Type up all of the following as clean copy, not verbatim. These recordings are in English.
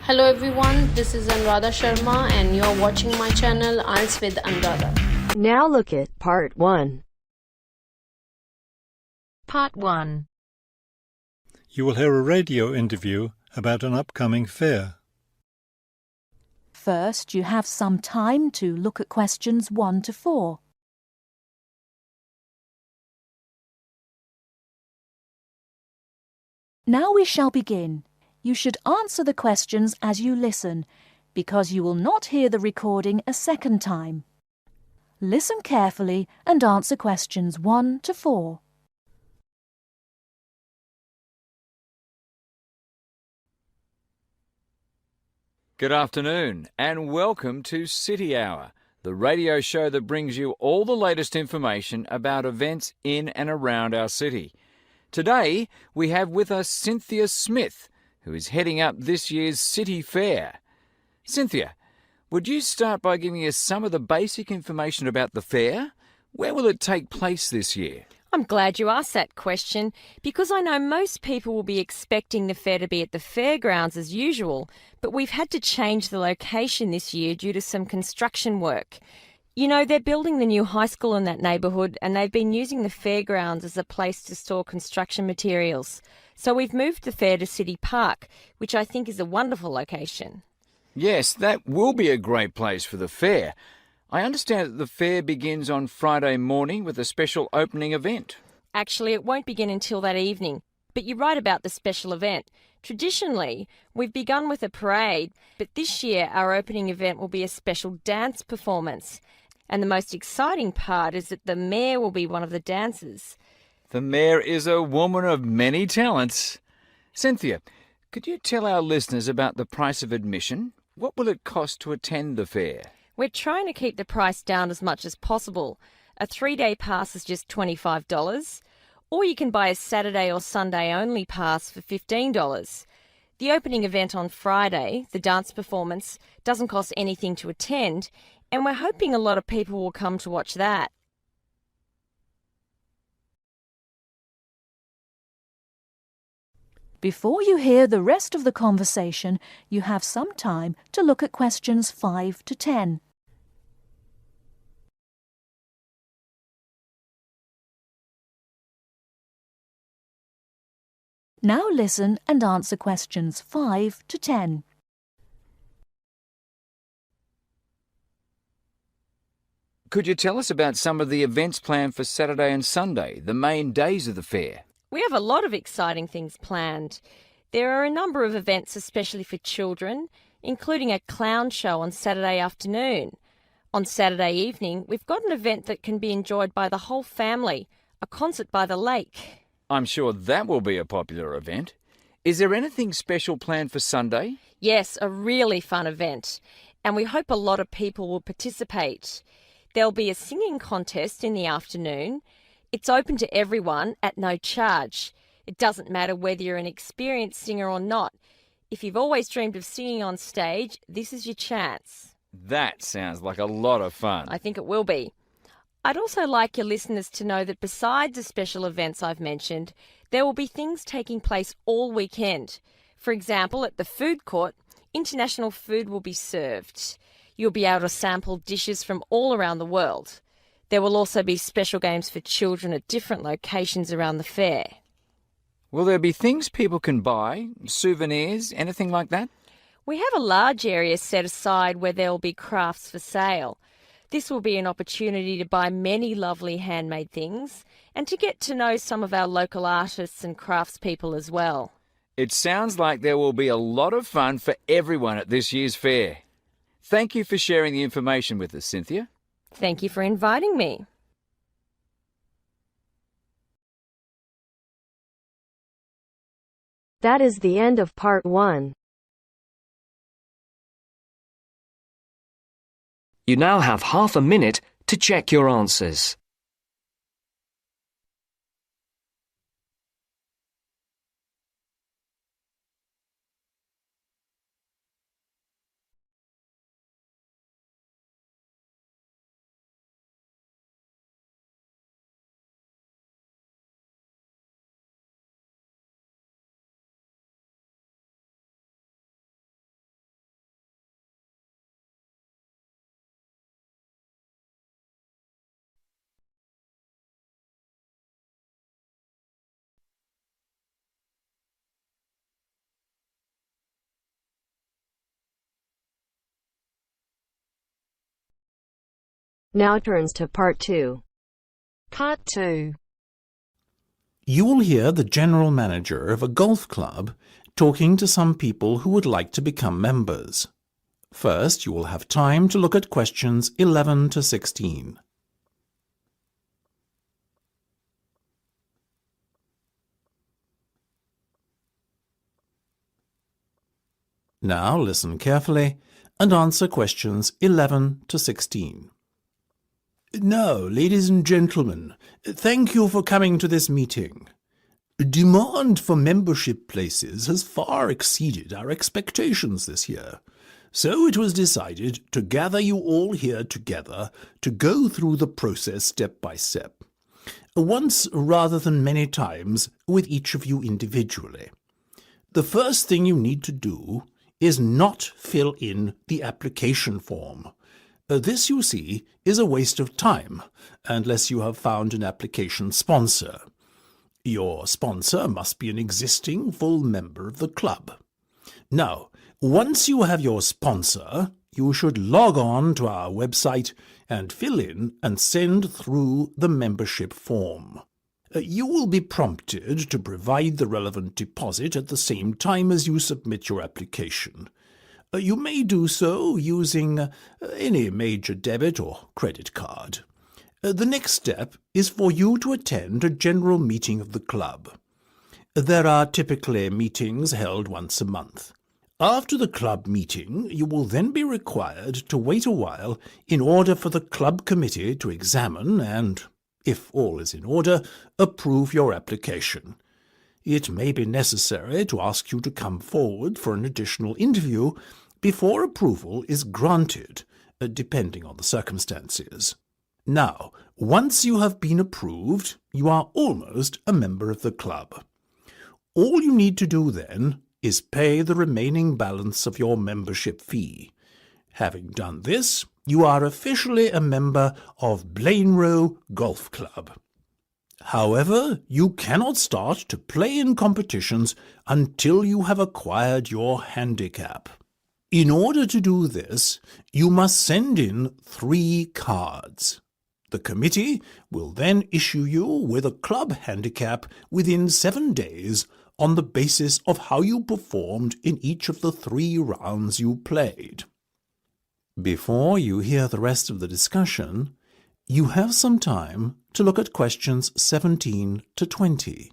Hello everyone, this is Anuradha Sharma and you're watching my channel IELTS with Anuradha. Now look at Part 1. Part 1. You will hear a radio interview about an upcoming fair. First, you have some time to look at questions 1 to 4. Now we shall begin. You should answer the questions as you listen, because you will not hear the recording a second time. Listen carefully and answer questions 1 to 4. Good afternoon and welcome to City Hour, the radio show that brings you all the latest information about events in and around our city. Today we have with us Cynthia Smith, who is heading up this year's City Fair. Cynthia, would you start by giving us some of the basic information about the fair? Where will it take place this year? I'm glad you asked that question because I know most people will be expecting the fair to be at the fairgrounds as usual, but we've had to change the location this year due to some construction work. You know, they're building the new high school in that neighbourhood and they've been using the fairgrounds as a place to store construction materials. So we've moved the fair to City Park, which I think is a wonderful location. Yes, that will be a great place for the fair. I understand that the fair begins on Friday morning with a special opening event. Actually, it won't begin until that evening, but you're right about the special event. Traditionally, we've begun with a parade, but this year our opening event will be a special dance performance. And the most exciting part is that the mayor will be one of the dancers. The mayor is a woman of many talents. Cynthia, could you tell our listeners about the price of admission? What will it cost to attend the fair? We're trying to keep the price down as much as possible. A 3-day pass is just $25, or you can buy a Saturday or Sunday only pass for $15. The opening event on Friday, the dance performance, doesn't cost anything to attend, and we're hoping a lot of people will come to watch that. Before you hear the rest of the conversation, you have some time to look at questions 5 to 10. Now listen and answer questions 5 to 10. Could you tell us about some of the events planned for Saturday and Sunday, the main days of the fair? We have a lot of exciting things planned. There are a number of events especially for children, including a clown show on Saturday afternoon. On Saturday evening, we've got an event that can be enjoyed by the whole family, a concert by the lake. I'm sure that will be a popular event. Is there anything special planned for Sunday? Yes, a really fun event, and we hope a lot of people will participate. There'll be a singing contest in the afternoon. It's open to everyone at no charge. It doesn't matter whether you're an experienced singer or not. If you've always dreamed of singing on stage, this is your chance. That sounds like a lot of fun. I think it will be. I'd also like your listeners to know that besides the special events I've mentioned, there will be things taking place all weekend. For example, at the food court, international food will be served. You'll be able to sample dishes from all around the world. There will also be special games for children at different locations around the fair. Will there be things people can buy, souvenirs, anything like that? We have a large area set aside where there will be crafts for sale. This will be an opportunity to buy many lovely handmade things and to get to know some of our local artists and craftspeople as well. It sounds like there will be a lot of fun for everyone at this year's fair. Thank you for sharing the information with us, Cynthia. Thank you for inviting me. That is the end of Part 1. You now have half a minute to check your answers. Now turns to Part 2. Part 2. You will hear the general manager of a golf club talking to some people who would like to become members. First, you will have time to look at questions 11 to 16. Now listen carefully and answer questions 11 to 16. Now, ladies and gentlemen, thank you for coming to this meeting. Demand for membership places has far exceeded our expectations this year, so it was decided to gather you all here together to go through the process step by step, once rather than many times with each of you individually. The first thing you need to do is not fill in the application form. This, you see, is a waste of time, unless you have found an application sponsor. Your sponsor must be an existing full member of the club. Now, once you have your sponsor, you should log on to our website and fill in and send through the membership form. You will be prompted to provide the relevant deposit at the same time as you submit your application. You may do so using any major debit or credit card. The next step is for you to attend a general meeting of the club. There are typically meetings held once a month. After the club meeting, you will then be required to wait a while in order for the club committee to examine and, if all is in order, approve your application. It may be necessary to ask you to come forward for an additional interview before approval is granted, depending on the circumstances. Now, once you have been approved, you are almost a member of the club. All you need to do then is pay the remaining balance of your membership fee. Having done this, you are officially a member of Blainrow Golf Club. However, you cannot start to play in competitions until you have acquired your handicap. In order to do this, you must send in 3 cards. The committee will then issue you with a club handicap within 7 days on the basis of how you performed in each of the 3 rounds you played. Before you hear the rest of the discussion, you have some time to look at questions 17 to 20.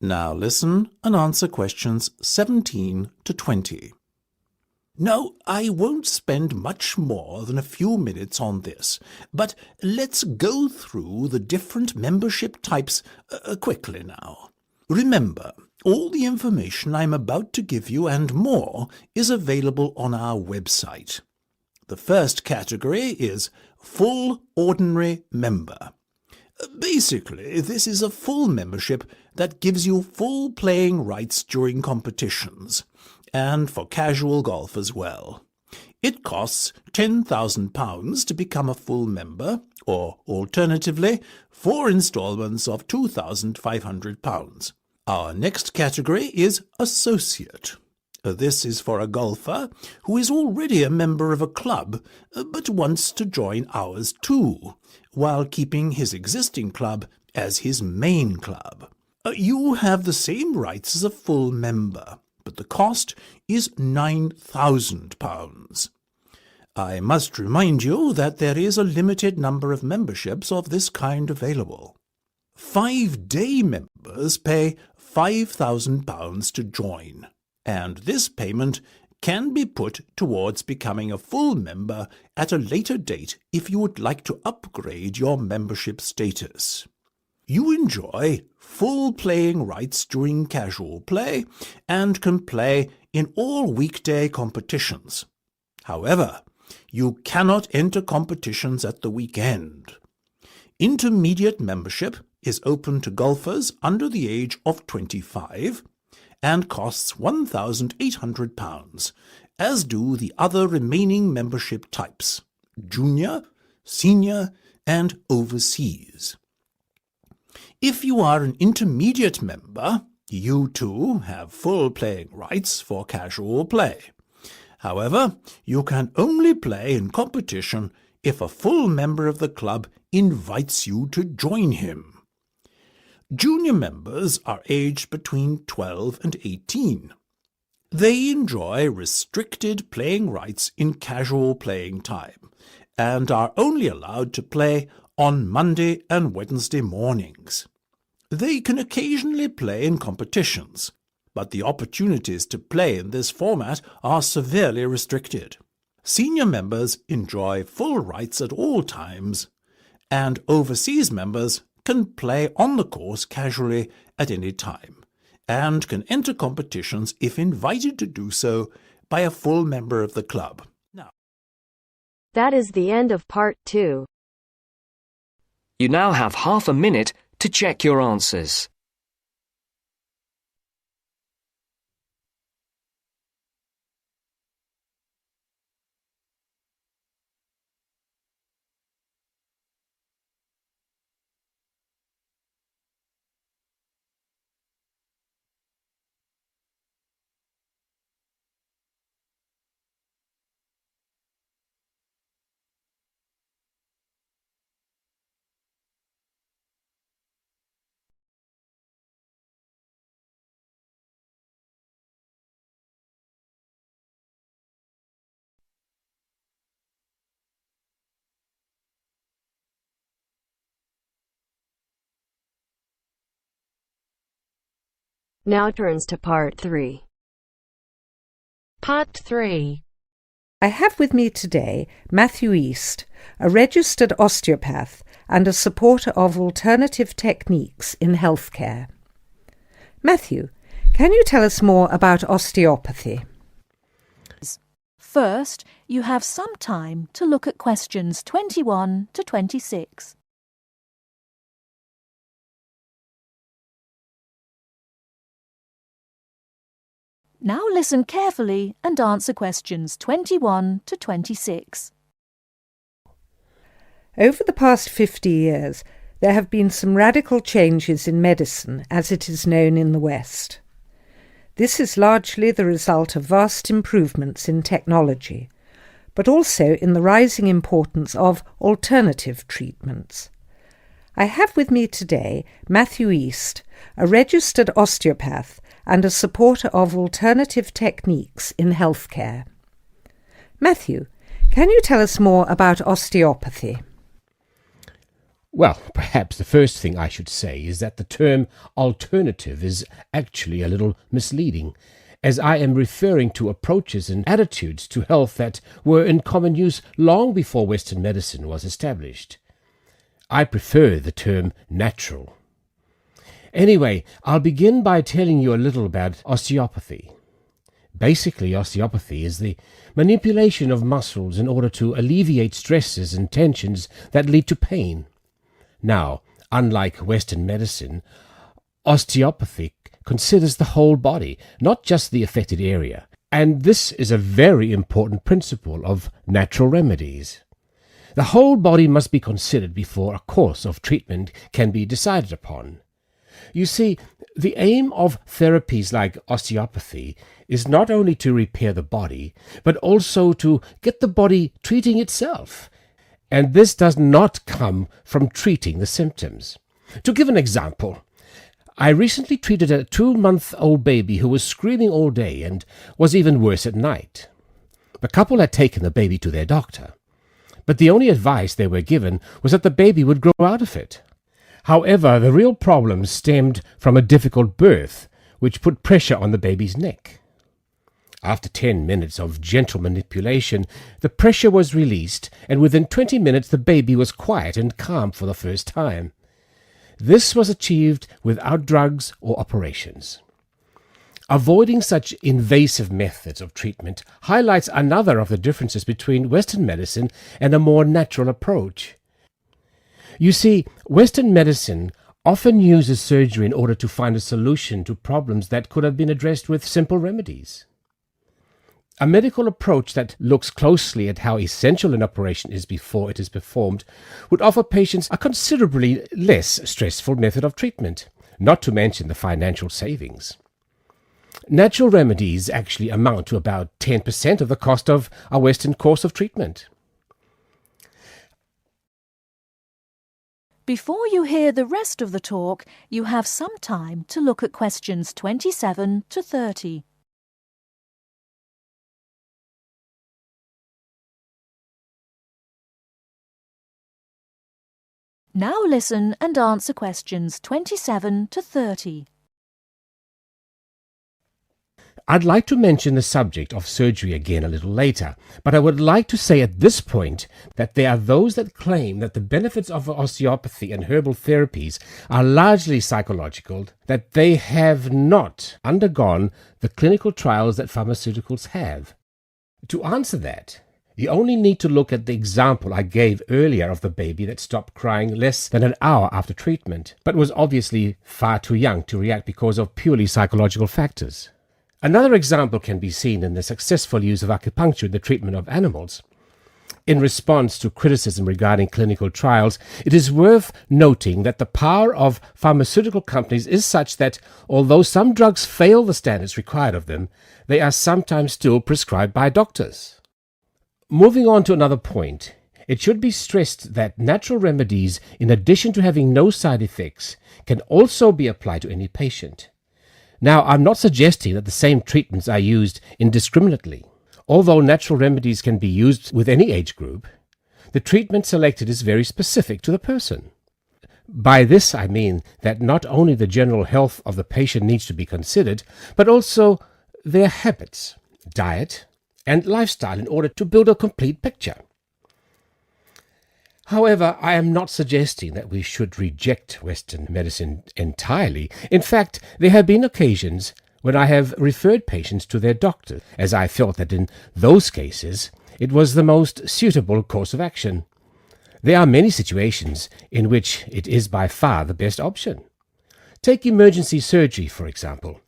Now listen and answer questions 17 to 20. Now, I won't spend much more than a few minutes on this, but let's go through the different membership types quickly now. Remember, all the information I'm about to give you and more is available on our website. The first category is Full Ordinary Member. Basically, this is a full membership that gives you full playing rights during competitions, and for casual golf as well. It costs £10,000 to become a full member, or alternatively, 4 instalments of £2,500. Our next category is Associate. This is for a golfer who is already a member of a club, but wants to join ours too, while keeping his existing club as his main club. You have the same rights as a full member, but the cost is £9,000. I must remind you that there is a limited number of memberships of this kind available. 5-day members pay £5,000 to join, and this payment can be put towards becoming a full member at a later date if you would like to upgrade your membership status. You enjoy full playing rights during casual play and can play in all weekday competitions. However, you cannot enter competitions at the weekend. Intermediate membership is open to golfers under the age of 25 and costs £1,800, as do the other remaining membership types: junior, senior, and overseas. If you are an intermediate member, you too have full playing rights for casual play. However, you can only play in competition if a full member of the club invites you to join him. Junior members are aged between 12 and 18. They enjoy restricted playing rights in casual playing time and are only allowed to play on Monday and Wednesday mornings. They can occasionally play in competitions, but the opportunities to play in this format are severely restricted. Senior members enjoy full rights at all times, and overseas members can play on the course casually at any time, and can enter competitions if invited to do so by a full member of the club. That is the end of part 2. You now have half a minute to check your answers. Now turns to part 3. Part 3. I have with me today Matthew East, a registered osteopath and a supporter of alternative techniques in healthcare. Matthew, can you tell us more about osteopathy? First, you have some time to look at questions 21 to 26. Now listen carefully and answer questions 21 to 26. Over the past 50 years, there have been some radical changes in medicine as it is known in the West. This is largely the result of vast improvements in technology, but also in the rising importance of alternative treatments. I have with me today Matthew East, a registered osteopath and a supporter of alternative techniques in healthcare. Matthew, can you tell us more about osteopathy? Well, perhaps the first thing I should say is that the term alternative is actually a little misleading, as I am referring to approaches and attitudes to health that were in common use long before Western medicine was established. I prefer the term natural. Anyway, I'll begin by telling you a little about osteopathy. Basically, osteopathy is the manipulation of muscles in order to alleviate stresses and tensions that lead to pain. Now, unlike Western medicine, osteopathy considers the whole body, not just the affected area, and this is a very important principle of natural remedies. The whole body must be considered before a course of treatment can be decided upon. You see, the aim of therapies like osteopathy is not only to repair the body, but also to get the body treating itself. And this does not come from treating the symptoms. To give an example, I recently treated a 2-month-old baby who was screaming all day and was even worse at night. The couple had taken the baby to their doctor, but the only advice they were given was that the baby would grow out of it. However, the real problem stemmed from a difficult birth, which put pressure on the baby's neck. After 10 minutes of gentle manipulation, the pressure was released, and within 20 minutes the baby was quiet and calm for the first time. This was achieved without drugs or operations. Avoiding such invasive methods of treatment highlights another of the differences between Western medicine and a more natural approach. You see, Western medicine often uses surgery in order to find a solution to problems that could have been addressed with simple remedies. A medical approach that looks closely at how essential an operation is before it is performed would offer patients a considerably less stressful method of treatment, not to mention the financial savings. Natural remedies actually amount to about 10% of the cost of a Western course of treatment. Before you hear the rest of the talk, you have some time to look at questions 27 to 30. Now listen and answer questions 27 to 30. I'd like to mention the subject of surgery again a little later, but I would like to say at this point that there are those that claim that the benefits of osteopathy and herbal therapies are largely psychological, that they have not undergone the clinical trials that pharmaceuticals have. To answer that, you only need to look at the example I gave earlier of the baby that stopped crying less than an hour after treatment, but was obviously far too young to react because of purely psychological factors. Another example can be seen in the successful use of acupuncture in the treatment of animals. In response to criticism regarding clinical trials, it is worth noting that the power of pharmaceutical companies is such that, although some drugs fail the standards required of them, they are sometimes still prescribed by doctors. Moving on to another point, it should be stressed that natural remedies, in addition to having no side effects, can also be applied to any patient. Now, I'm not suggesting that the same treatments are used indiscriminately. Although natural remedies can be used with any age group, the treatment selected is very specific to the person. By this I mean that not only the general health of the patient needs to be considered, but also their habits, diet, and lifestyle in order to build a complete picture. However, I am not suggesting that we should reject Western medicine entirely. In fact, there have been occasions when I have referred patients to their doctor, as I felt that in those cases it was the most suitable course of action. There are many situations in which it is by far the best option. Take emergency surgery, for example.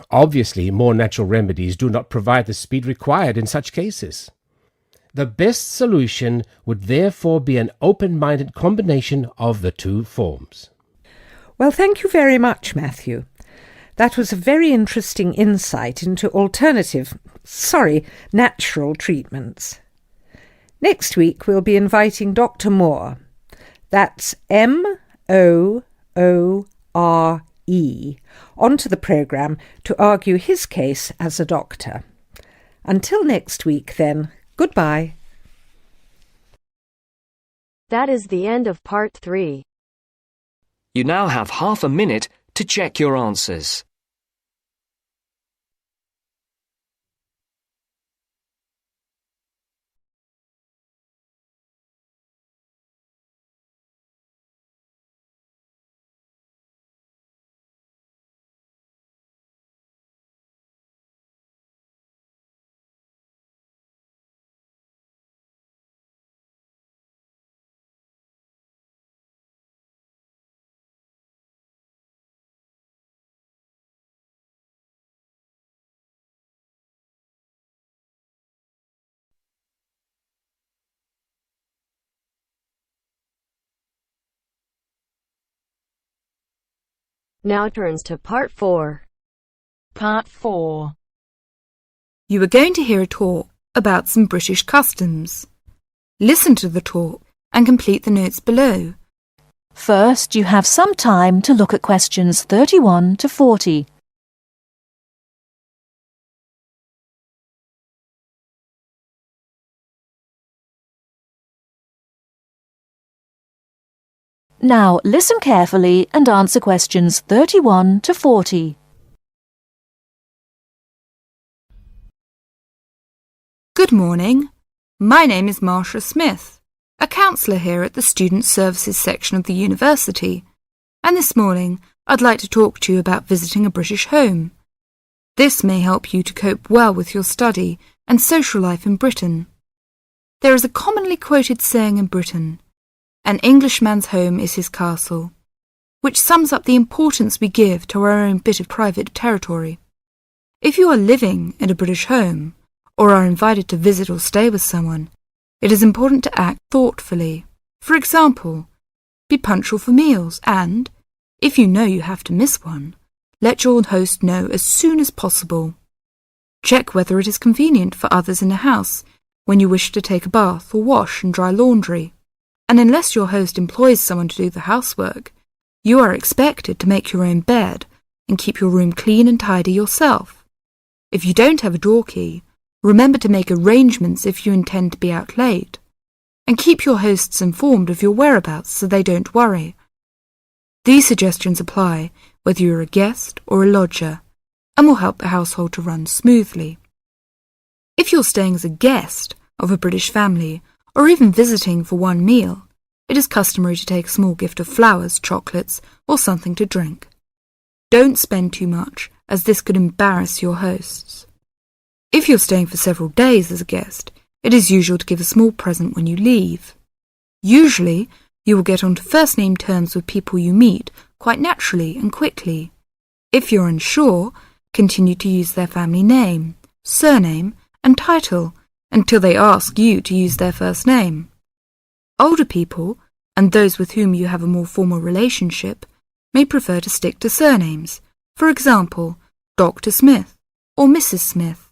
Obviously, more natural remedies do not provide the speed required in such cases. The best solution would therefore be an open-minded combination of the two forms. Well, thank you very much, Matthew. That was a very interesting insight into natural treatments. Next week we'll be inviting Dr. Moore. That's Moore, onto the programme to argue his case as a doctor. Until next week, then, goodbye. That is the end of part 3. You now have half a minute to check your answers. Now turns to part 4. Part 4. You are going to hear a talk about some British customs. Listen to the talk and complete the notes below. First, you have some time to look at questions 31 to 40. Now, listen carefully and answer questions 31 to 40. Good morning. My name is Marcia Smith, a counsellor here at the Student Services section of the university, and this morning I'd like to talk to you about visiting a British home. This may help you to cope well with your study and social life in Britain. There is a commonly quoted saying in Britain, An Englishman's home is his castle, which sums up the importance we give to our own bit of private territory. If you are living in a British home, or are invited to visit or stay with someone, it is important to act thoughtfully. For example, be punctual for meals and, if you know you have to miss one, let your host know as soon as possible. Check whether it is convenient for others in the house when you wish to take a bath or wash and dry laundry. And unless your host employs someone to do the housework, you are expected to make your own bed and keep your room clean and tidy yourself. If you don't have a door key, remember to make arrangements if you intend to be out late, and keep your hosts informed of your whereabouts so they don't worry. These suggestions apply whether you're a guest or a lodger, and will help the household to run smoothly. If you're staying as a guest of a British family, or even visiting for one meal, it is customary to take a small gift of flowers, chocolates, or something to drink. Don't spend too much, as this could embarrass your hosts. If you're staying for several days as a guest, it is usual to give a small present when you leave. Usually, you will get onto first-name terms with people you meet quite naturally and quickly. If you're unsure, continue to use their family name, surname, and title until they ask you to use their first name. Older people, and those with whom you have a more formal relationship, may prefer to stick to surnames, for example, Dr. Smith or Mrs. Smith.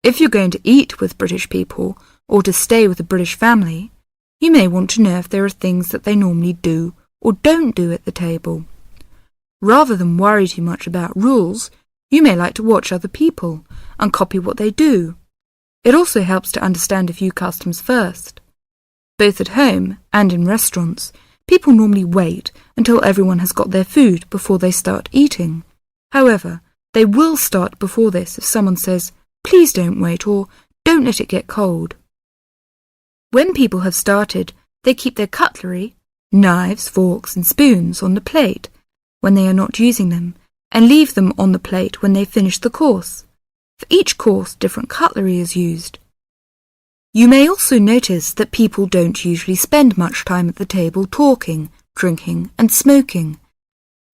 If you're going to eat with British people or to stay with a British family, you may want to know if there are things that they normally do or don't do at the table. Rather than worry too much about rules, you may like to watch other people and copy what they do. It also helps to understand a few customs first. Both at home and in restaurants, people normally wait until everyone has got their food before they start eating. However, they will start before this if someone says, "Please don't wait," or "Don't let it get cold." When people have started, they keep their cutlery, knives, forks and spoons on the plate when they are not using them, and leave them on the plate when they finish the course. For each course, different cutlery is used. You may also notice that people don't usually spend much time at the table talking, drinking and smoking.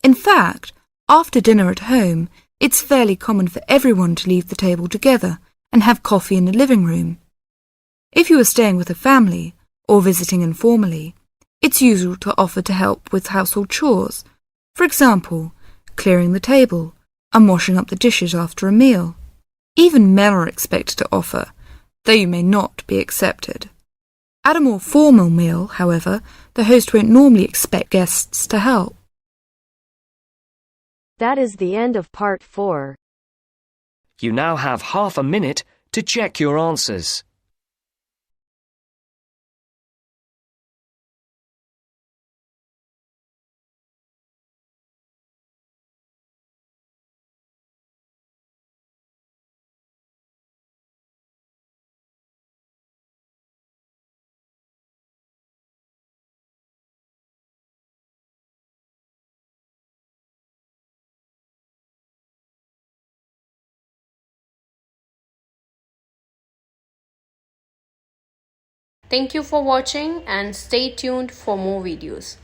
In fact, after dinner at home, it's fairly common for everyone to leave the table together and have coffee in the living room. If you are staying with a family or visiting informally, it's usual to offer to help with household chores, for example, clearing the table and washing up the dishes after a meal. Even men are expected to offer, though you may not be accepted. At a more formal meal, however, the host won't normally expect guests to help. That is the end of part 4. You now have half a minute to check your answers. Thank you for watching and stay tuned for more videos.